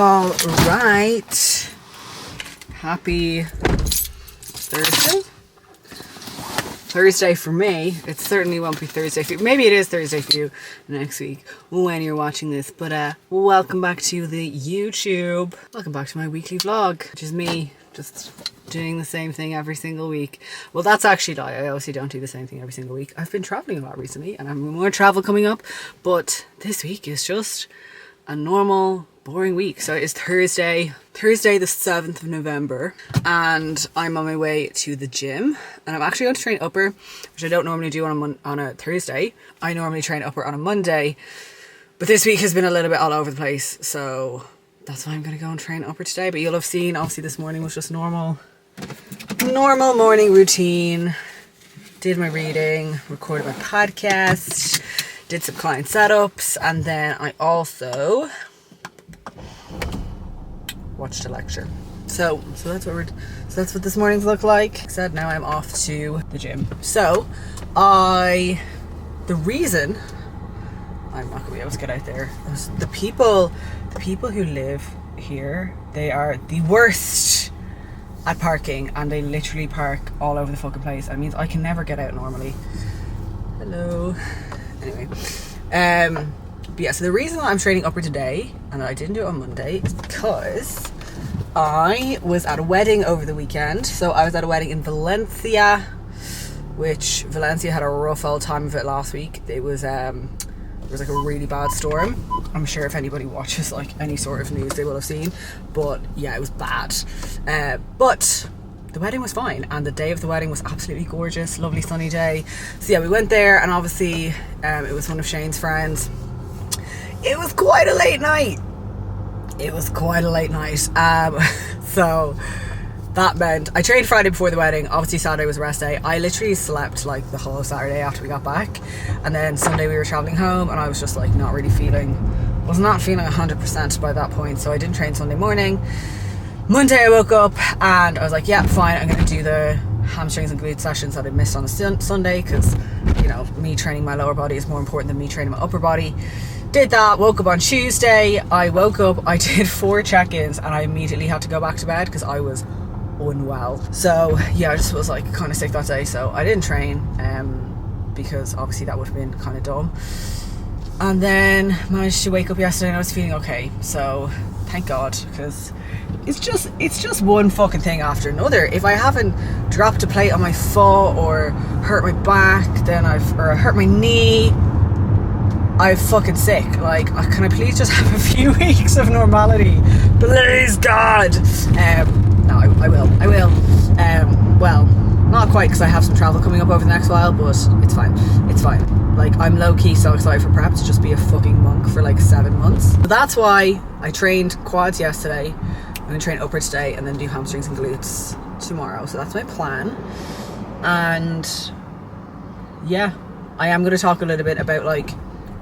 All right. Happy Thursday. Thursday for me. It certainly won't be Thursday for you. Maybe it is Thursday for you next week when you're watching this. But welcome back to the YouTube. Welcome back to my weekly vlog, which is me just doing the same thing every single week. Well, that's actually a lie. I obviously don't do the same thing every single week. I've been traveling a lot recently and I have more travel coming up. But this week is just a normal, boring week. So it's Thursday the 7th of November, and I'm on my way to the gym, and I'm actually going to train upper, which I don't normally do on a Thursday. I normally train upper on a Monday, but this week has been a little bit all over the place, so that's why I'm going to go and train upper today. But you'll have seen, obviously this morning was just normal morning routine. Did my reading, recorded my podcast, did some client setups, and then I also watched a lecture. So that's what this morning's look like. Like I said, now I'm off to the gym. So the reason I'm not gonna be able to get out there is the people who live here, they are the worst at parking, and they literally park all over the fucking place. It means I can never get out normally. Hello. Anyway, but yeah, so the reason I'm training upper today and I didn't do it on Monday is because I was at a wedding over the weekend. So I was at a wedding in Valencia, which Valencia had a rough old time of it last week. It was like a really bad storm. I'm sure if anybody watches like any sort of news they will have seen, but yeah, it was bad. But the wedding was fine, and the day of the wedding was absolutely gorgeous, lovely sunny day. So yeah, we went there, and obviously it was one of Shane's friends. It was quite a late night. So that meant I trained Friday before the wedding. Obviously Saturday was a rest day. I literally slept like the whole Saturday after we got back, and then Sunday we were traveling home, and I was just like was not feeling 100% by that point, so I didn't train Sunday morning. Monday I woke up and I was like, yeah, fine, I'm going to do the hamstrings and glute sessions that I missed on a Sunday, because, you know, me training my lower body is more important than me training my upper body. Did that, woke up on Tuesday. I woke up, I did 4 check-ins, and I immediately had to go back to bed because I was unwell. So yeah, I just was like kind of sick that day, so I didn't train because obviously that would have been kind of dumb. And then managed to wake up yesterday and I was feeling okay, so thank God, because it's just one fucking thing after another. If I haven't dropped a plate on my foot or hurt my back, or hurt my knee, I'm fucking sick. Like, can I please just have a few weeks of normality? Please, God. No, I will. Well, not quite, because I have some travel coming up over the next while, but it's fine. Like, I'm low-key so excited for prep to just be a fucking monk for like 7 months. But that's why I trained quads yesterday. I'm going to train upper today and then do hamstrings and glutes tomorrow. So that's my plan. And yeah, I am going to talk a little bit about like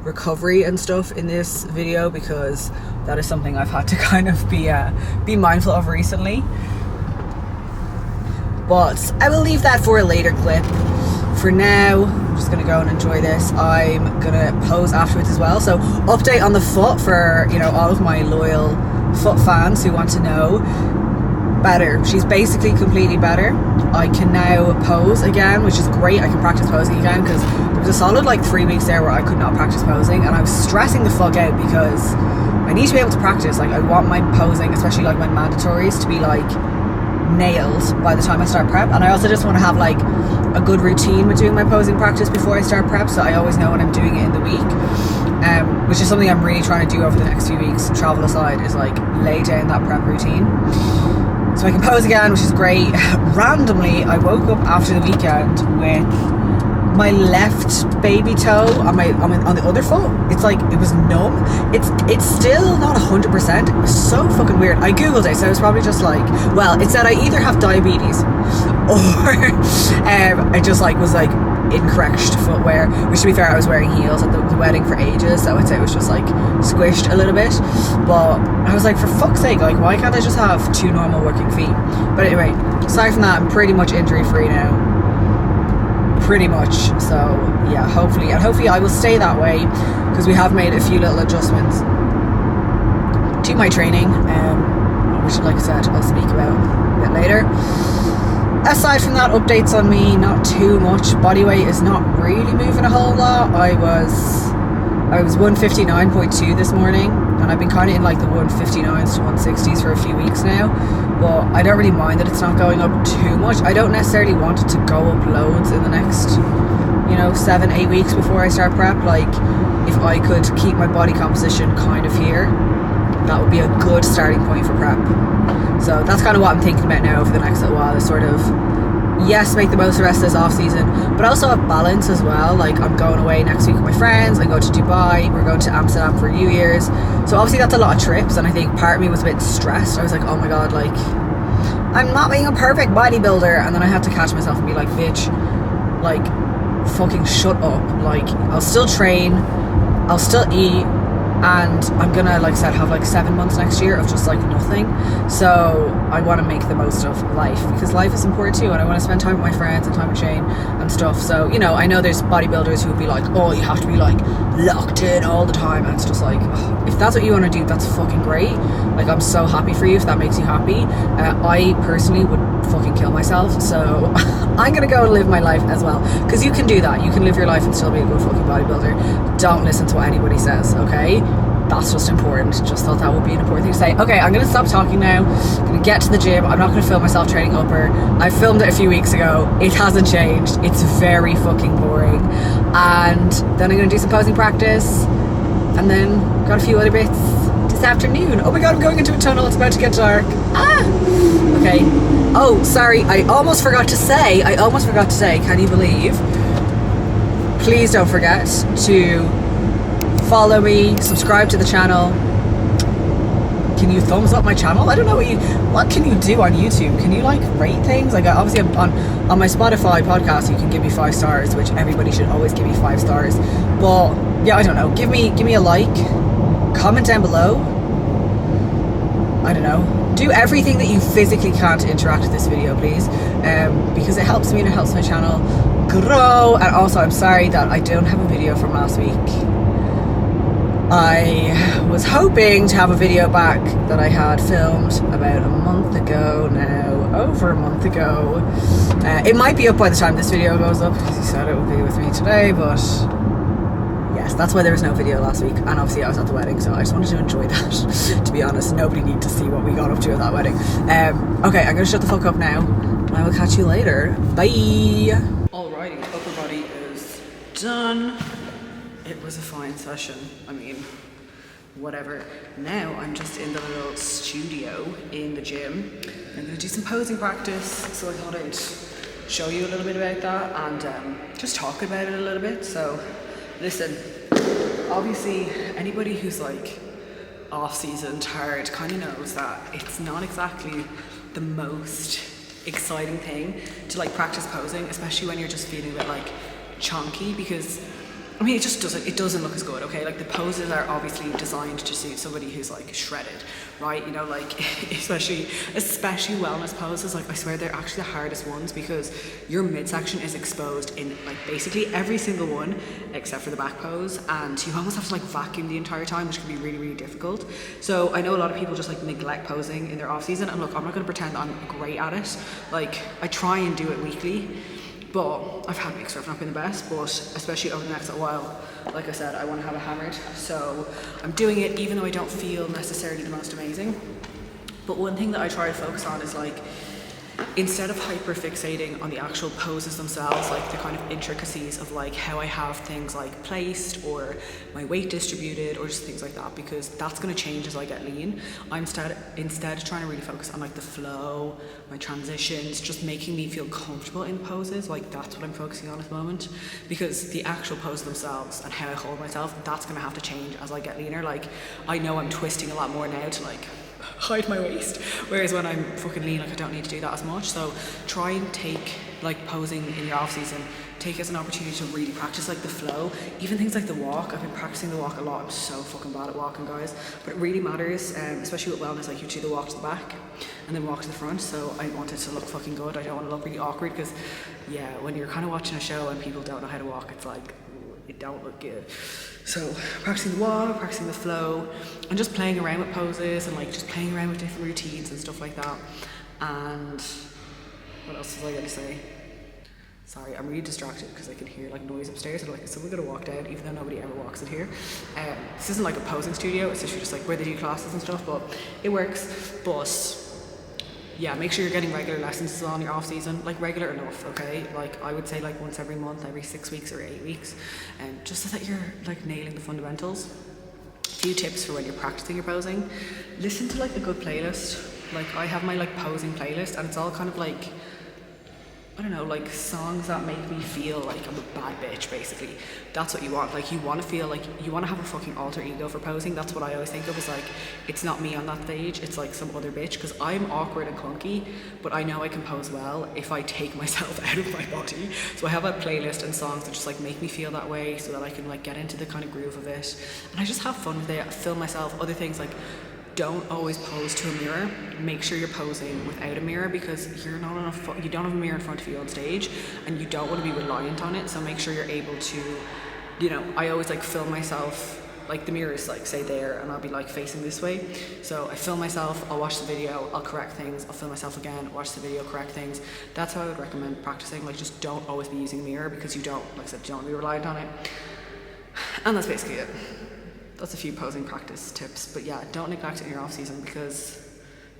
recovery and stuff in this video, because that is something I've had to kind of be mindful of recently. But I will leave that for a later clip. For now, I'm just going to go and enjoy this. I'm going to pose afterwards as well. So update on the foot for, you know, all of my loyal foot fans who want to know. Better. She's basically completely better. I can now pose again, which is great. I can practice posing again, because there was a solid like 3 weeks there where I could not practice posing, and I was stressing the fuck out because I need to be able to practice. Like, I want my posing, especially like my mandatories, to be like nailed by the time I start prep. And I also just want to have like a good routine with doing my posing practice before I start prep, so I always know when I'm doing it in the week. Which is something I'm really trying to do over the next few weeks, travel aside, is like lay down that prep routine so I can pose again, which is great. Randomly, I woke up after the weekend with my left baby toe on the other foot. It's like, it was numb. It's still not 100%. It was so fucking weird. I googled it, so it was probably just like, well, it said I either have diabetes or I just like was like incorrect footwear, which, to be fair, I was wearing heels at the wedding for ages, so I'd say it was just like squished a little bit. But I was like, for fuck's sake, like, why can't I just have 2 normal working feet? But anyway, aside from that, I'm pretty much injury free now. Pretty much. So yeah, hopefully I will stay that way, because we have made a few little adjustments do my training, which, like I said, I'll speak about a bit later. Aside from that, updates on me, not too much. Body weight is not really moving a whole lot. I was 159.2 this morning, and I've been kind of in like the 159s to 160s for a few weeks now, but I don't really mind that it's not going up too much. I don't necessarily want it to go up loads in the next 7-8 weeks before I start prep. Like, if I could keep my body composition kind of here, that would be a good starting point for prep. So that's kind of what I'm thinking about now over the next little while, is sort of, yes, make the most of the rest of this off season, but also have balance as well. Like, I'm going away next week with my friends. I go to Dubai, we're going to Amsterdam for New Year's, so obviously that's a lot of trips, and I think part of me was a bit stressed. I was like, oh my god, like, I'm not being a perfect bodybuilder, and then I had to catch myself and be like, bitch, like, fucking shut up. Like, I'll still train, I'll still eat, and I'm gonna, like I said, have like 7 months next year of just like nothing. So I want to make the most of life, because life is important too, and I want to spend time with my friends and time with Shane and stuff. So, I know there's bodybuilders who would be like, oh, you have to be like locked in all the time, and it's just like, ugh, if that's what you want to do, that's fucking great. Like, I'm so happy for you if that makes you happy. I personally would fucking kill myself, so I'm gonna go and live my life as well, because you can do that. You can live your life and still be a good fucking bodybuilder. Don't listen to what anybody says, okay? That's just important. Just thought that would be an important thing to say. Okay, I'm gonna stop talking now. I'm gonna get to the gym. I'm not gonna film myself training upper. I filmed it a few weeks ago. It hasn't changed. It's very fucking boring. And then I'm gonna do some posing practice, and then got a few other bits this afternoon. Oh my god, I'm going into a tunnel. It's about to get dark. Okay. Oh, sorry, I almost forgot to say, can you believe? Please don't forget to follow me, subscribe to the channel. Can you thumbs up my channel? I don't know what can you do on YouTube? Can you like rate things? Like, obviously on my Spotify podcast you can give me 5 stars, which everybody should always give me 5 stars. But yeah, I don't know. Give me a like, comment down below. I don't know. Do everything that you physically can to interact with this video, please, because it helps me and it helps my channel grow. And also, I'm sorry that I don't have a video from last week. I was hoping to have a video back that I had filmed about a month ago now, over a month ago. It might be up by the time this video goes up, because he said it would be with me today, but yes, that's why there was no video last week. And obviously I was at the wedding, so I just wanted to enjoy that. To be honest, nobody needed to see what we got up to at that wedding. Okay, I'm gonna shut the fuck up now, and I will catch you later. Bye. Alrighty, upper body is done. It was a fine session. I mean, whatever. Now I'm just in the little studio in the gym. I'm gonna do some posing practice, so I thought I'd show you a little bit about that and just talk about it a little bit. So listen, obviously anybody who's like off-season tired kind of knows that it's not exactly the most exciting thing to like practice posing, especially when you're just feeling a bit like chunky, because I mean, it doesn't look as good, okay? Like, the poses are obviously designed to suit somebody who's like shredded, right? Like, especially wellness poses, like, I swear they're actually the hardest ones, because your midsection is exposed in like basically every single one except for the back pose, and you almost have to like vacuum the entire time, which can be really, really difficult. So I know a lot of people just like neglect posing in their off season, and look, I'm not gonna pretend I'm great at it. Like, I try and do it weekly, but I've had weeks where I've not been the best. But especially over the next little while, like I said, I want to have it hammered, so I'm doing it even though I don't feel necessarily the most amazing. But one thing that I try to focus on is like, instead of hyper fixating on the actual poses themselves, like the kind of intricacies of like how I have things like placed or my weight distributed or just things like that, because that's going to change as I get lean. I'm instead trying to really focus on like the flow, my transitions, just making me feel comfortable in poses. Like, that's what I'm focusing on at the moment, because the actual poses themselves and how I hold myself, that's going to have to change as I get leaner. Like, I know I'm twisting a lot more now to like hide my waist, whereas when I'm fucking lean, like, I don't need to do that as much. So try and take like posing in your off season, take it as an opportunity to really practice like the flow, even things like the walk. I've been practicing the walk a lot. I'm so fucking bad at walking, guys, but it really matters, especially with wellness. Like, you do the walk to the back and then walk to the front, so I want it to look fucking good. I don't want to look really awkward, because yeah, when you're kind of watching a show and people don't know how to walk, it's like, it don't look good. So practicing the walk, practicing the flow, and just playing around with poses and like just playing around with different routines and stuff like that. And what else was I gonna say? Sorry, I'm really distracted because I can hear like noise upstairs and like is someone gonna walk down, even though nobody ever walks in here. This isn't like a posing studio, it's literally just like where they do classes and stuff, but it works. But yeah, make sure you're getting regular lessons as well in your off season, like regular enough, okay? Like I would say like once every month, every 6 weeks or 8 weeks, and just so that you're like nailing the fundamentals. A few tips for when you're practicing your posing: listen to like a good playlist. Like I have my like posing playlist, and it's all kind of like, I don't know, like songs that make me feel like I'm a bad bitch, basically. That's what you want. Like you want to feel like you want to have a fucking alter ego for posing. That's what I always think of, is like, it's not me on that stage, it's like some other bitch, because I'm awkward and clunky, but I know I can pose well if I take myself out of my body. So I have a playlist and songs that just like make me feel that way, so that I can like get into the kind of groove of it. And I just have fun with it, I film myself. Other things like, don't always pose to a mirror. Make sure you're posing without a mirror, because you're not enough, you don't have a mirror in front of you on stage, and you don't want to be reliant on it. So make sure you're able to, you know, I always like film myself, like the mirror is like say there, and I'll be like facing this way. So I film myself, I'll watch the video, I'll correct things, I'll film myself again, watch the video, correct things. That's how I would recommend practicing. Like just don't always be using a mirror, because you don't, like I said, you don't want to be reliant on it. And that's basically it. That's a few posing practice tips, but yeah, don't neglect it in your off season, because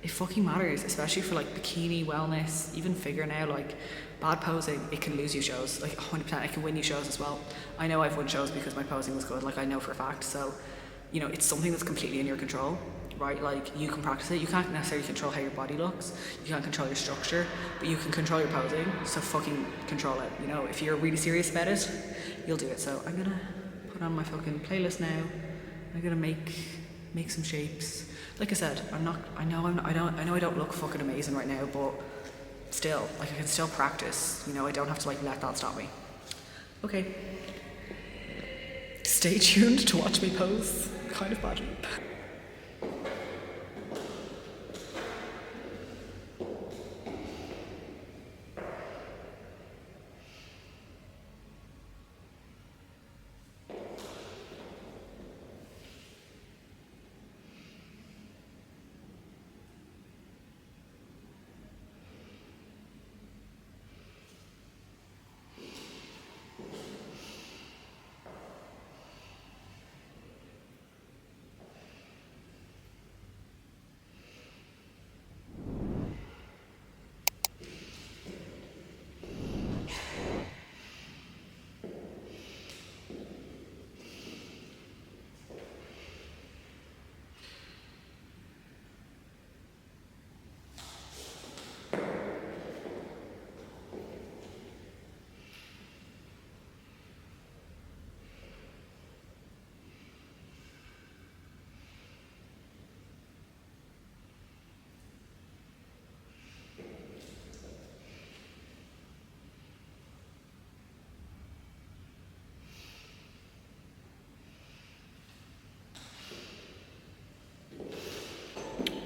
it fucking matters, especially for like bikini, wellness, even figure now. Like bad posing, it can lose you shows, like 100%. It can win you shows as well. I know I've won shows because my posing was good, like I know for a fact. So, you know, it's something that's completely in your control, right? Like you can practice it. You can't necessarily control how your body looks, you can't control your structure, but you can control your posing. So fucking control it. You know, if you're really serious about it, you'll do it. So I'm gonna put on my fucking playlist now. I'm gonna make some shapes. Like I said, I know I don't look fucking amazing right now, but still, like I can still practice. You know, I don't have to like let that stop me. Okay. Stay tuned to watch me pose kind of badly.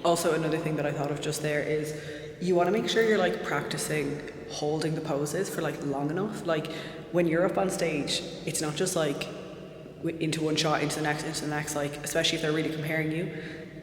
Also, another thing that I thought of just there is you want to make sure you're like practicing holding the poses for like long enough. Like when you're up on stage, it's not just like into one shot, into the next, like especially if they're really comparing you,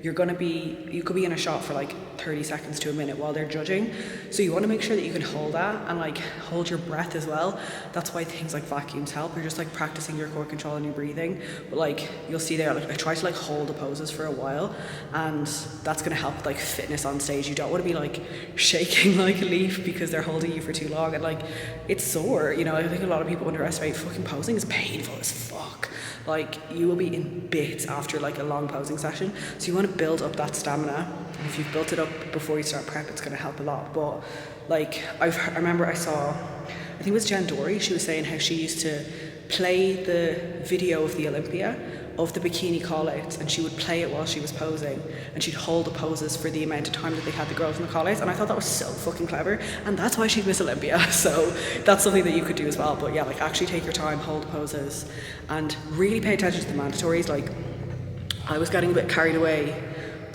you could be in a shot for like 30 seconds to a minute while they're judging. So you want to make sure that you can hold that and like hold your breath as well. That's why things like vacuums help. You're just like practicing your core control and your breathing. But like you'll see there, like I try to like hold the poses for a while, and that's going to help like fitness on stage. You don't want to be like shaking like a leaf because they're holding you for too long, and like it's sore. You know, I think a lot of people underestimate fucking posing is painful as fuck. Like you will be in bits after like a long posing session. So you want to build up that stamina. And if you've built it up before you start prep, it's going to help a lot. But like I remember I think it was Jen Dory, she was saying how she used to play the video of the Olympia of the bikini call-outs, and she would play it while she was posing, and she'd hold the poses for the amount of time that they had the girls in the call-outs, and I thought that was so fucking clever, and that's why she'd Miss Olympia. So that's something that you could do as well. But yeah, like actually take your time, hold the poses, and really pay attention to the mandatories. Like I was getting a bit carried away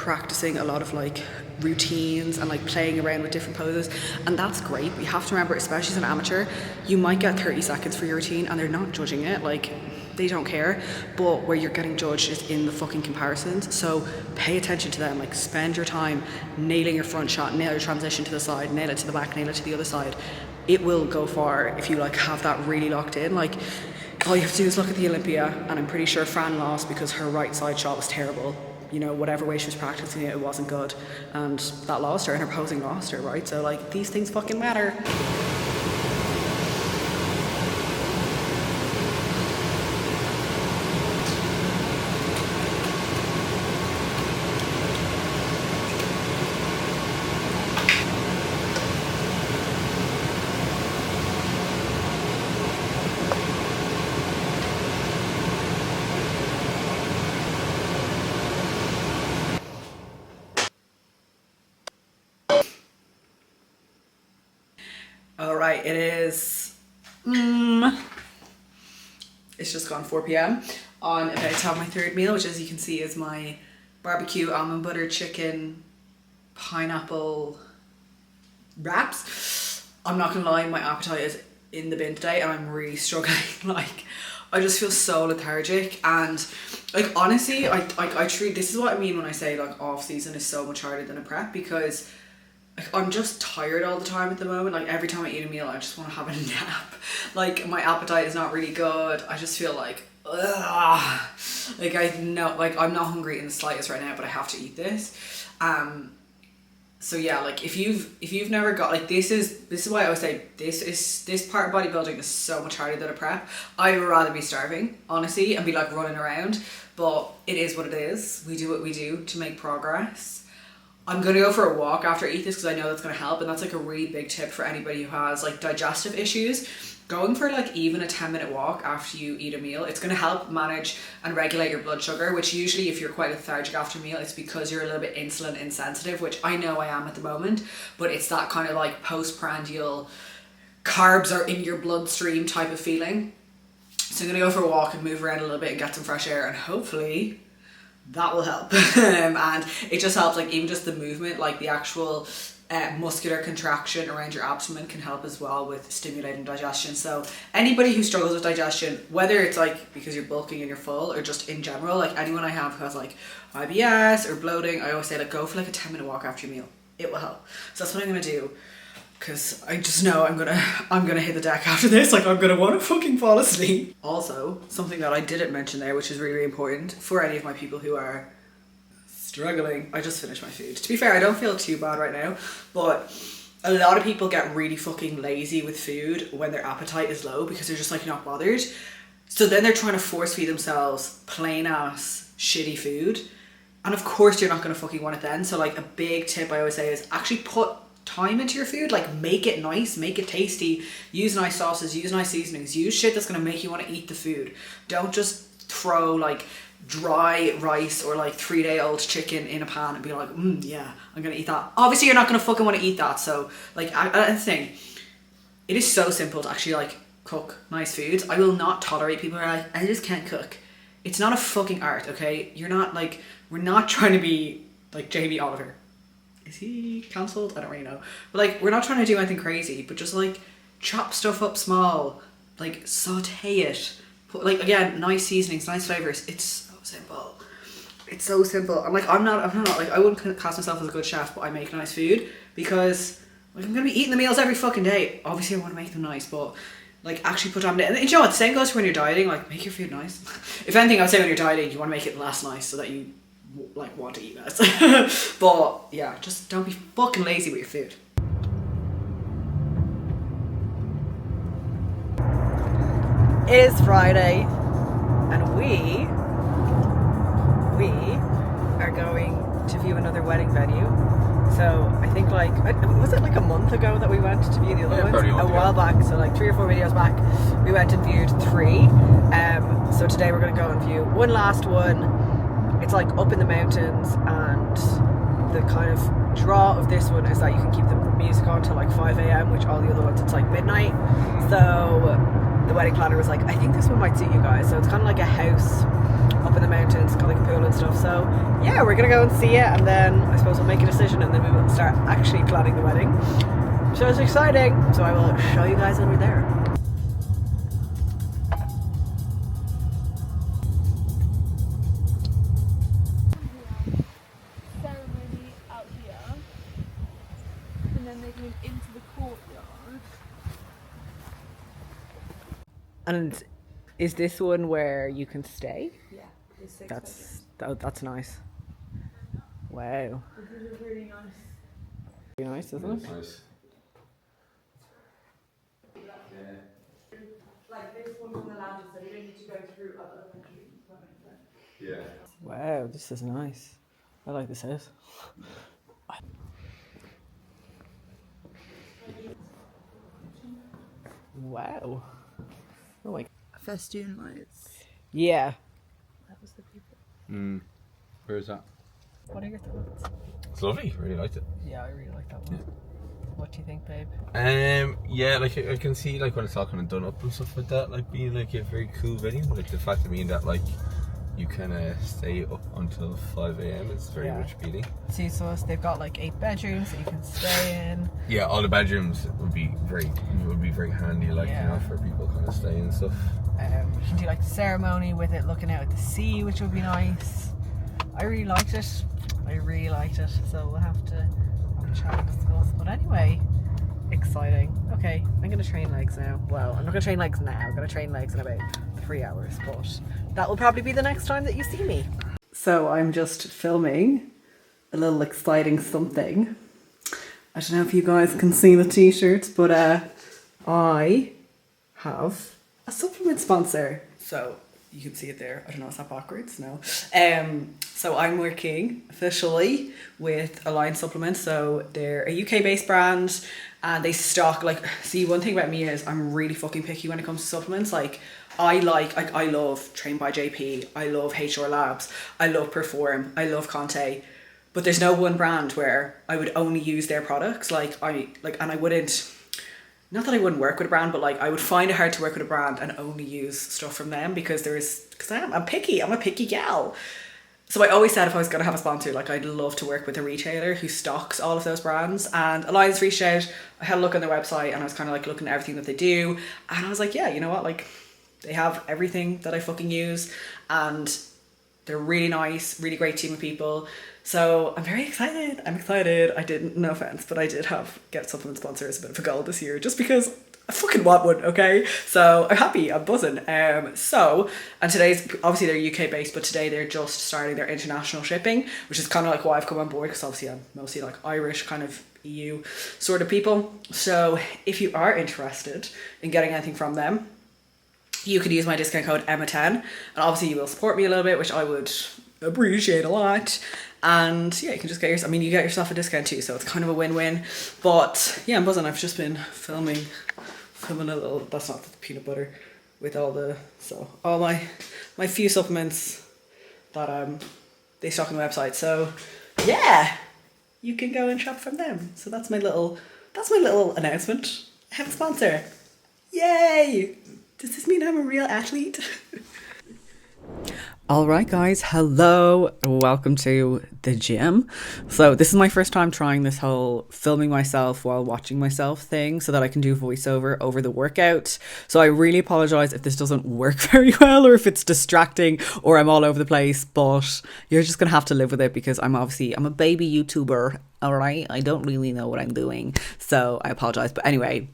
practicing a lot of like routines and like playing around with different poses, and that's great. But you have to remember, especially as an amateur, you might get 30 seconds for your routine and they're not judging it, like they don't care. But where you're getting judged is in the fucking comparisons, so pay attention to them. Like spend your time nailing your front shot, nail your transition to the side, nail it to the back, nail it to the other side. It will go far if you like have that really locked in. Like all you have to do is look at the Olympia, and I'm pretty sure Fran lost because her right side shot was terrible. You know, whatever way she was practicing it, it wasn't good, and that lost her, and her posing lost her, right? So like these things fucking matter. All right, it is, it's just gone 4 p.m. I'm about to have my third meal, which as you can see is my barbecue almond butter chicken pineapple wraps. I'm not gonna lie, my appetite is in the bin today and I'm really struggling. Like, I just feel so lethargic, and like honestly, I treat, this is what I mean when I say like off season is so much harder than a prep, because like, I'm just tired all the time at the moment. Like every time I eat a meal I just want to have a nap. Like my appetite is not really good. I just feel like ugh. Like I know, like I'm not hungry in the slightest right now, but I have to eat this. So yeah, like if you've never got, like this is why I always say this part of bodybuilding is so much harder than a prep. I would rather be starving, honestly, and be like running around, but it is what it is. We do what we do to make progress. I'm gonna go for a walk after I eat this because I know that's gonna help, and that's like a really big tip for anybody who has like digestive issues. Going for like even a 10-minute walk after you eat a meal, it's gonna help manage and regulate your blood sugar, which usually if you're quite lethargic after a meal, it's because you're a little bit insulin insensitive, which I know I am at the moment, but it's that kind of like postprandial carbs are in your bloodstream type of feeling. So I'm gonna go for a walk and move around a little bit and get some fresh air, and hopefully that will help. And it just helps, like even just the movement, like the actual muscular contraction around your abdomen can help as well with stimulating digestion. So anybody who struggles with digestion, whether it's like because you're bulking and you're full or just in general, like anyone I have who has like IBS or bloating, I always say like go for like a 10-minute walk after your meal. It will help. So that's what I'm gonna do, because I just know I'm gonna hit the deck after this. Like I'm gonna want to fucking fall asleep. Also, something that I didn't mention there, which is really, really important for any of my people who are struggling. I just finished my food. To be fair, I don't feel too bad right now, but a lot of people get really fucking lazy with food when their appetite is low because they're just like not bothered. So then they're trying to force feed themselves plain ass shitty food, and of course you're not gonna fucking want it then. So like a big tip I always say is actually put time into your food. Like make it nice, make it tasty, use nice sauces, use nice seasonings, use shit that's gonna make you want to eat the food. Don't just throw like dry rice or like 3-day-old chicken in a pan and be like, yeah, I'm gonna eat that. Obviously you're not gonna fucking want to eat that. So like the thing, it is so simple to actually like cook nice foods. I will not tolerate people who are like, I just can't cook. It's not a fucking art, okay? You're not like, we're not trying to be like Jamie Oliver. Is he cancelled? I don't really know. But like, we're not trying to do anything crazy, but just like chop stuff up small, like saute it. Put like, again, nice seasonings, nice flavors. It's so simple. It's so simple. I'm like, I'm not like, I wouldn't class myself as a good chef, but I make nice food because like I'm gonna be eating the meals every fucking day. Obviously I want to make them nice, but like actually put time in it. And you know what, the same goes for when you're dieting. Like make your food nice. If anything, I would say when you're dieting, you want to make it less nice so that you like want to eat less. But yeah, just don't be fucking lazy with your food. It is Friday and we are going to view another wedding venue. So I think like, was it like a month ago that we went to view the other ones? A while back, so like 3 or 4 videos back, we went and viewed 3. So today we're going to go and view one last one. It's like up in the mountains, and the kind of draw of this one is that you can keep the music on till like 5 a.m, which all the other ones it's like midnight. So the wedding planner was like, I think this one might suit you guys. So it's kind of like a house up in the mountains, got like a pool and stuff. So yeah, we're gonna go and see it, and then I suppose we'll make a decision, and then we will start actually planning the wedding. So it's exciting. So I will show you guys when we're there. Ceremony out here, and then they move into the courtyard. And is this one where you can stay? Yeah, there's 6 That's nice. Wow. This is really nice. Very nice, isn't it? Nice. Like this one on the lounge, so you don't need to go through other bedrooms. Yeah. Wow, this is nice. I like this house. Wow. Oh my. Festoon lights. Yeah. That was the people. Where is that? What are your thoughts? It's lovely. Really liked it. Yeah, I really like that one. What do you think, babe? Yeah, like I can see like when it's all kind of done up and stuff like that, like being like a very cool venue. Like the fact of being that like you kind of stay up until 5 a.m. is very much appealing. See, so they've got like 8 bedrooms that you can stay in. Yeah, all the bedrooms would be very handy, like you know, for people kind of staying and stuff. You can do like the ceremony with it looking out at the sea, which would be nice. I really liked it. So we'll have to chat and discuss. But anyway, exciting. Okay, I'm gonna train legs now. Well, I'm not gonna train legs now. I'm gonna train legs in about 3 hours, but that will probably be the next time that you see me. So I'm just filming a little exciting something. I don't know if you guys can see the t-shirts, but I have a supplement sponsor. So you can see it there. I don't know, is that backwards? No. So I'm working officially with Alliance Supplements. So they're a UK based brand, and they stock like, see, one thing about me is I'm really fucking picky when it comes to supplements. Like I love Trained by JP, I love HR Labs, I love Perform, I love Conte, but there's no one brand where I would only use their products. And I wouldn't, not that I wouldn't work with a brand, but like I would find it hard to work with a brand and only use stuff from them because I'm picky. I'm a picky gal. So I always said if I was going to have a sponsor, like I'd love to work with a retailer who stocks all of those brands. And Alliance reached out. I had a look on their website and I was kind of like looking at everything that they do. And I was like, yeah, you know what? Like they have everything that I fucking use, and they're really nice, really great team of people. So I'm very excited. I didn't, no offense, but I did get supplement sponsor as a bit of a goal this year just because I fucking want one, okay? So I'm happy, I'm buzzing. And today's, obviously they're UK based, but today they're just starting their international shipping, which is kind of like why I've come on board, because obviously I'm mostly like Irish kind of EU sort of people. So if you are interested in getting anything from them, you could use my discount code EMMA10, and obviously you will support me a little bit, which I would appreciate a lot. And yeah, you can just get yourself, you get yourself a discount too, so it's kind of a win-win. But yeah, I'm buzzing. I've just been filming a little, that's not the peanut butter, with all my few supplements that they stock on the website. So yeah, you can go and shop from them. So that's my little announcement. I have a sponsor. Yay! Does this mean I'm a real athlete? All right, guys. Hello. Welcome to the gym. So this is my first time trying this whole filming myself while watching myself thing so that I can do voiceover over the workout. So I really apologize if this doesn't work very well or if it's distracting or I'm all over the place, but you're just going to have to live with it because I'm a baby YouTuber. All right. I don't really know what I'm doing. So I apologize. But anyway,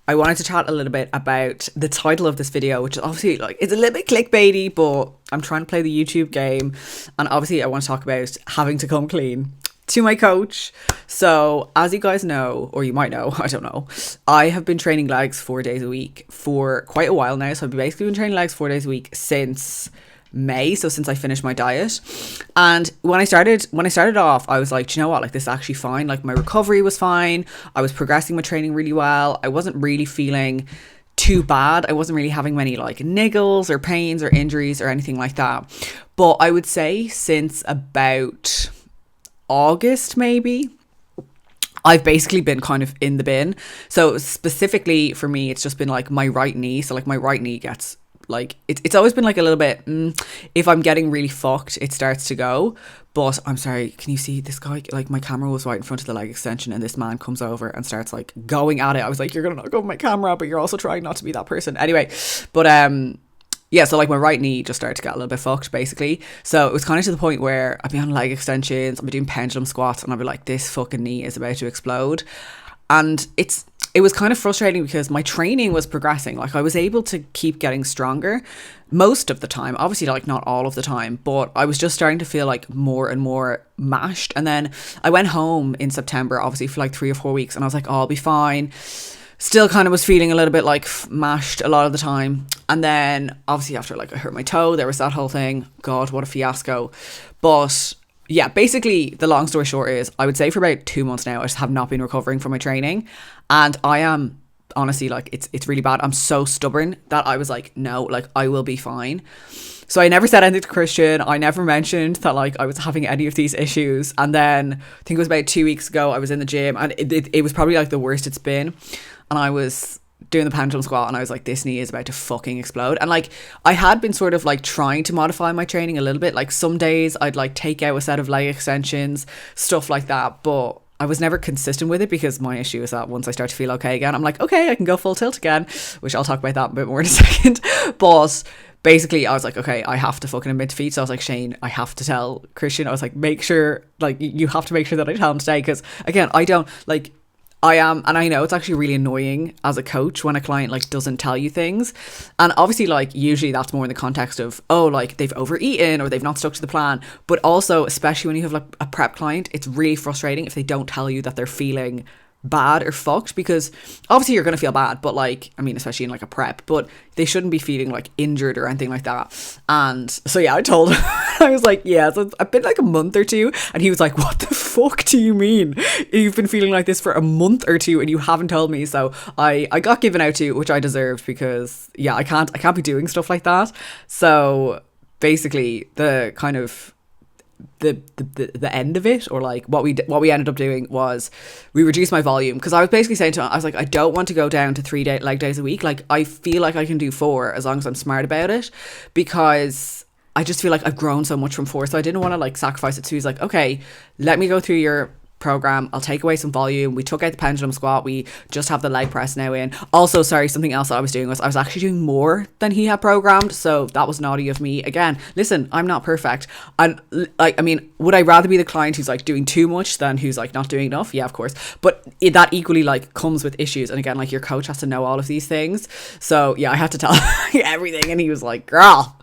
I wanted to chat a little bit about the title of this video, which is obviously like, it's a little bit clickbaity, but I'm trying to play the YouTube game. And obviously I want to talk about having to come clean to my coach. So as you guys know, or you might know, I don't know, I have been training legs 4 days a week for quite a while now. So I've basically been training legs 4 days a week since May, so since I finished my diet. And when I started off, I was like, do you know what, like this is actually fine. Like my recovery was fine, I was progressing my training really well, I wasn't really feeling too bad, I wasn't really having many like niggles or pains or injuries or anything like that. But I would say since about August maybe, I've basically been kind of in the bin. So specifically for me, it's just been like my right knee. So like my right knee gets like, it's always been like a little bit, if I'm getting really fucked, it starts to go. But I'm sorry, can you see this guy? Like, my camera was right in front of the leg extension and this man comes over and starts like going at it. I was like, you're gonna knock over my camera, but you're also trying not to be that person. Anyway, but yeah, so like my right knee just started to get a little bit fucked basically. So it was kind of to the point where I'd be on leg extensions, I'd be doing pendulum squats, and I'd be like, this fucking knee is about to explode. And it was kind of frustrating because my training was progressing. Like, I was able to keep getting stronger most of the time, obviously like not all of the time, but I was just starting to feel like more and more mashed. And then I went home in September, obviously for like 3 or 4 weeks, and I was like, oh, I'll be fine. Still kind of was feeling a little bit like mashed a lot of the time. And then obviously after like I hurt my toe, there was that whole thing. God, what a fiasco. But yeah, basically the long story short is I would say for about 2 months now, I just have not been recovering from my training. And I am honestly like, it's really bad. I'm so stubborn that I was like, no, like I will be fine. So I never said anything to Christian. I never mentioned that like I was having any of these issues. And then I think it was about 2 weeks ago, I was in the gym and it was probably like the worst it's been. And I was doing the pendulum squat and I was like, this knee is about to fucking explode. And like, I had been sort of like trying to modify my training a little bit. Like some days I'd like take out a set of leg extensions, stuff like that. But I was never consistent with it because my issue is that once I start to feel okay again, I'm like, okay, I can go full tilt again, which I'll talk about that a bit more in a second. But basically I was like, okay, I have to fucking admit defeat. So I was like, Shane, I have to tell Christian. I was like, make sure, like, you have to make sure that I tell him today. Because again, I don't like, I am, and I know it's actually really annoying as a coach when a client like doesn't tell you things. And obviously like usually that's more in the context of, oh, like they've overeaten or they've not stuck to the plan. But also, especially when you have like a prep client, it's really frustrating if they don't tell you that they're feeling bad or fucked, because obviously you're going to feel bad, but like, I mean, especially in like a prep, but they shouldn't be feeling like injured or anything like that. And so yeah, I told him, I was like, yeah, so I've been like a month or two, and he was like, what the fuck do you mean you've been feeling like this for a month or two and you haven't told me? So I got given out to, which I deserved, because yeah, I can't be doing stuff like that. So basically the kind of the end of it, or like what we ended up doing was we reduced my volume, because I was basically saying to him, I was like, I don't want to go down to 3 leg days a week. Like, I feel like I can do 4 as long as I'm smart about it, because I just feel like I've grown so much from 4. So I didn't want to like sacrifice it. So he's like, okay, let me go through your program, I'll take away some volume. We took out the pendulum squat, we just have the leg press now in. Also, sorry, something else that I was doing was I was actually doing more than he had programmed, so that was naughty of me. Again, listen, I'm not perfect, and like, I mean, would I rather be the client who's like doing too much than who's like not doing enough? Yeah, of course, but that equally like comes with issues. And again, like, your coach has to know all of these things. So yeah, I had to tell everything, and he was like, girl,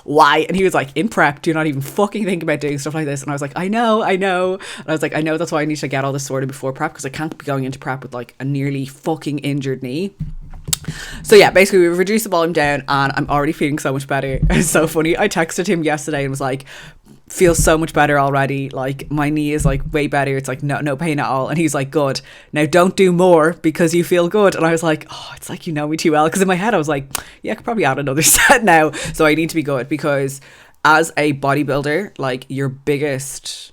why? And he was like, in prep, do you not even fucking think about doing stuff like this? And I was like, I know. And I was like, I know, that's why I need to get all this sorted before prep, because I can't be going into prep with like a nearly fucking injured knee. So yeah, basically we reduced the volume down, and I'm already feeling so much better. It's so funny. I texted him yesterday and was like, feel so much better already, like my knee is like way better, it's like no pain at all. And he's like, good, now don't do more because you feel good. And I was like, oh, it's like, you know me too well, because in my head I was like, yeah, I could probably add another set now, so I need to be good, because as a bodybuilder, like, your biggest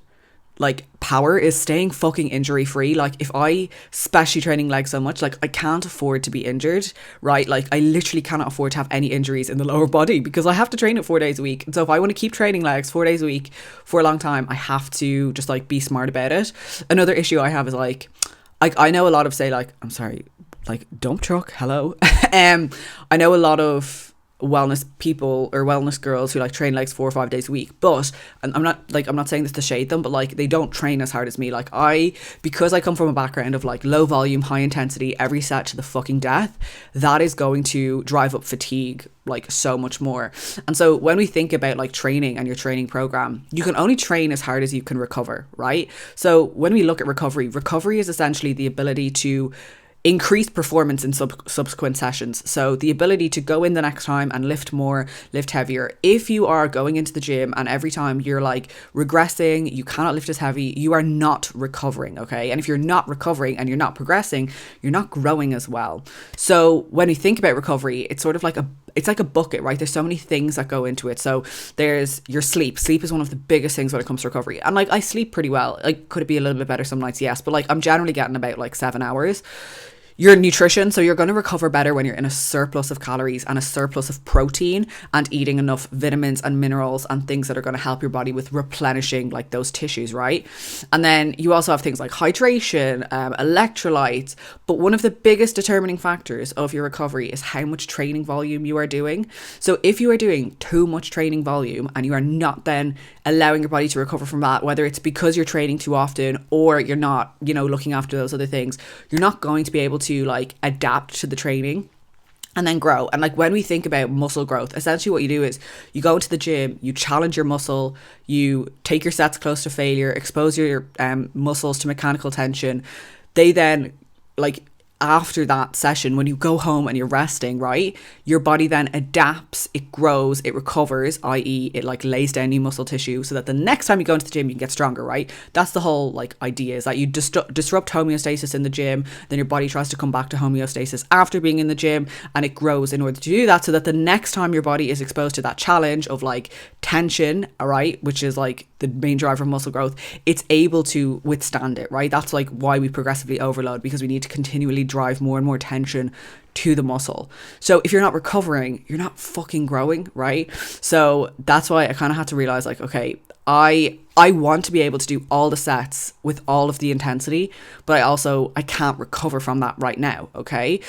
like power is staying fucking injury free. Like, if I, especially training legs so much, like, I can't afford to be injured, right? Like, I literally cannot afford to have any injuries in the lower body, because I have to train it 4 days a week. And so if I want to keep training legs 4 days a week for a long time, I have to just like be smart about it. Another issue I have is like I know a lot of, say, like, I'm sorry, like, dump truck, hello. I know a lot of wellness people or wellness girls who like train legs 4 or 5 days a week, but, and I'm not saying this to shade them, but like, they don't train as hard as me. Like, because I come from a background of like low volume, high intensity, every set to the fucking death, that is going to drive up fatigue like so much more. And so when we think about like training and your training program, you can only train as hard as you can recover, right? So when we look at recovery is essentially the ability to increase performance in subsequent sessions. So the ability to go in the next time and lift more, lift heavier. If you are going into the gym and every time you're like regressing, you cannot lift as heavy, you are not recovering, okay? And if you're not recovering and you're not progressing, you're not growing as well. So when you think about recovery, it's sort of like it's like a bucket, right? There's so many things that go into it. So there's your sleep. Sleep is one of the biggest things when it comes to recovery. And like, I sleep pretty well. Like, could it be a little bit better some nights? Yes. But like, I'm generally getting about like 7 hours. your nutrition. So you're going to recover better when you're in a surplus of calories and a surplus of protein and eating enough vitamins and minerals and things that are going to help your body with replenishing like those tissues, right? And then you also have things like hydration, electrolytes. But one of the biggest determining factors of your recovery is how much training volume you are doing. So if you are doing too much training volume and you are not then allowing your body to recover from that, whether it's because you're training too often or you're not, you know, looking after those other things, you're not going to be able to like adapt to the training and then grow. And like when we think about muscle growth, essentially what you do is you go into the gym, you challenge your muscle, you take your sets close to failure, expose your muscles to mechanical tension. They then like after that session, when you go home and you're resting, right, your body then adapts, it grows, it recovers, i.e. it like lays down new muscle tissue so that the next time you go into the gym, you can get stronger, right? That's the whole like idea, is that you disrupt homeostasis in the gym, then your body tries to come back to homeostasis after being in the gym, and it grows in order to do that so that the next time your body is exposed to that challenge of like tension, all right, which is like the main driver of muscle growth, it's able to withstand it, right? That's like why we progressively overload, because we need to continually drive more and more tension to the muscle. So if you're not recovering, you're not fucking growing, right? So that's why I kind of had to realize like, okay, I want to be able to do all the sets with all of the intensity, but I can't recover from that right now, okay?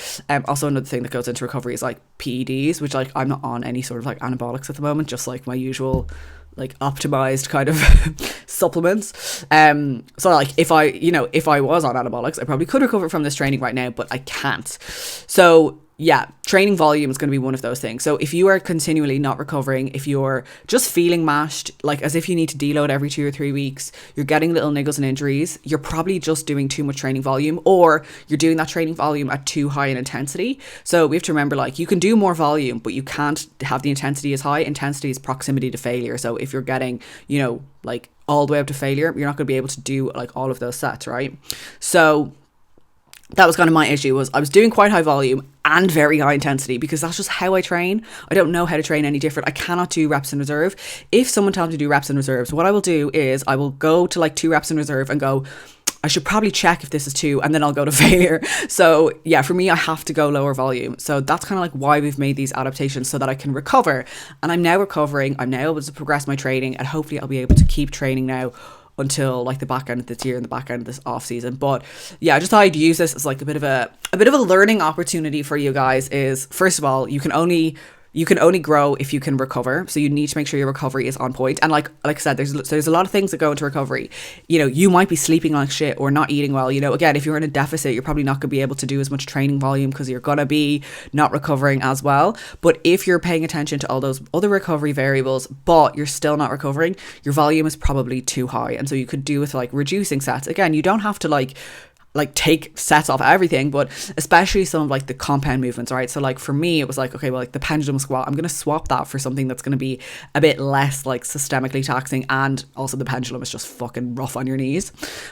Also another thing that goes into recovery is like PEDs, which like I'm not on any sort of like anabolics at the moment, just like my usual like optimized kind of supplements. So like if I was on anabolics, I probably could recover from this training right now, but I can't. So yeah, training volume is going to be one of those things. So if you are continually not recovering, if you're just feeling mashed, like as if you need to deload every 2 or 3 weeks, you're getting little niggles and injuries, you're probably just doing too much training volume, or you're doing that training volume at too high an intensity. So we have to remember, like, you can do more volume, but you can't have the intensity as high. Intensity is proximity to failure. So if you're getting, you know, like all the way up to failure, you're not going to be able to do like all of those sets, right? So that was kind of my issue, was I was doing quite high volume and very high intensity because that's just how I train. I don't know how to train any different. I cannot do reps in reserve. If someone tells me to do reps in reserves, what I will do is I will go to like 2 reps in reserve and go, I should probably check if this is 2, and then I'll go to failure. So yeah, for me, I have to go lower volume. So that's kind of like why we've made these adaptations, so that I can recover. And I'm now recovering. I'm now able to progress my training, and hopefully I'll be able to keep training now until like the back end of this year and the back end of this off season. But yeah, I just thought I'd use this as like a bit of a learning opportunity for you guys. Is first of all, you can only grow if you can recover. So you need to make sure your recovery is on point. And like I said, there's a lot of things that go into recovery. You know, you might be sleeping like shit or not eating well. You know, again, if you're in a deficit, you're probably not going to be able to do as much training volume because you're going to be not recovering as well. But if you're paying attention to all those other recovery variables, but you're still not recovering, your volume is probably too high. And so you could do with like reducing sets. Again, you don't have to like take sets off everything, but especially some of like the compound movements, right? So like for me, it was like, okay, well, like the pendulum squat, I'm going to swap that for something that's going to be a bit less like systemically taxing, and also the pendulum is just fucking rough on your knees.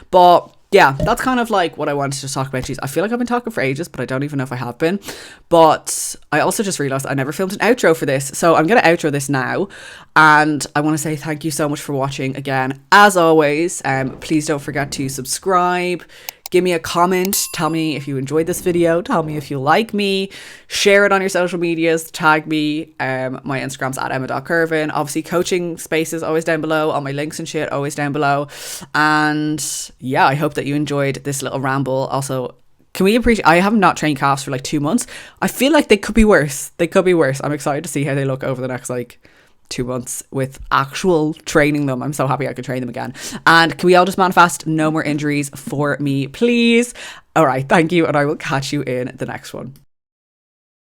But yeah, that's kind of like what I wanted to talk about. Jeez, I feel like I've been talking for ages, but I don't even know if I have been. But I also just realized I never filmed an outro for this, so I'm going to outro this now. And I want to say thank you so much for watching again. As always, please don't forget to subscribe. Give me a comment. Tell me if you enjoyed this video. Tell me if you like me. Share it on your social medias. Tag me. My Instagram's at emma.curvin. Obviously, coaching space is always down below. All my links and shit always down below. And yeah, I hope that you enjoyed this little ramble. Also, can we appreciate, I have not trained calves for like 2 months. I feel like they could be worse. They could be worse. I'm excited to see how they look over the next like 2 months with actual training them. I'm so happy I could train them again. And can we all just manifest no more injuries for me, please? All right, thank you, and I will catch you in the next one.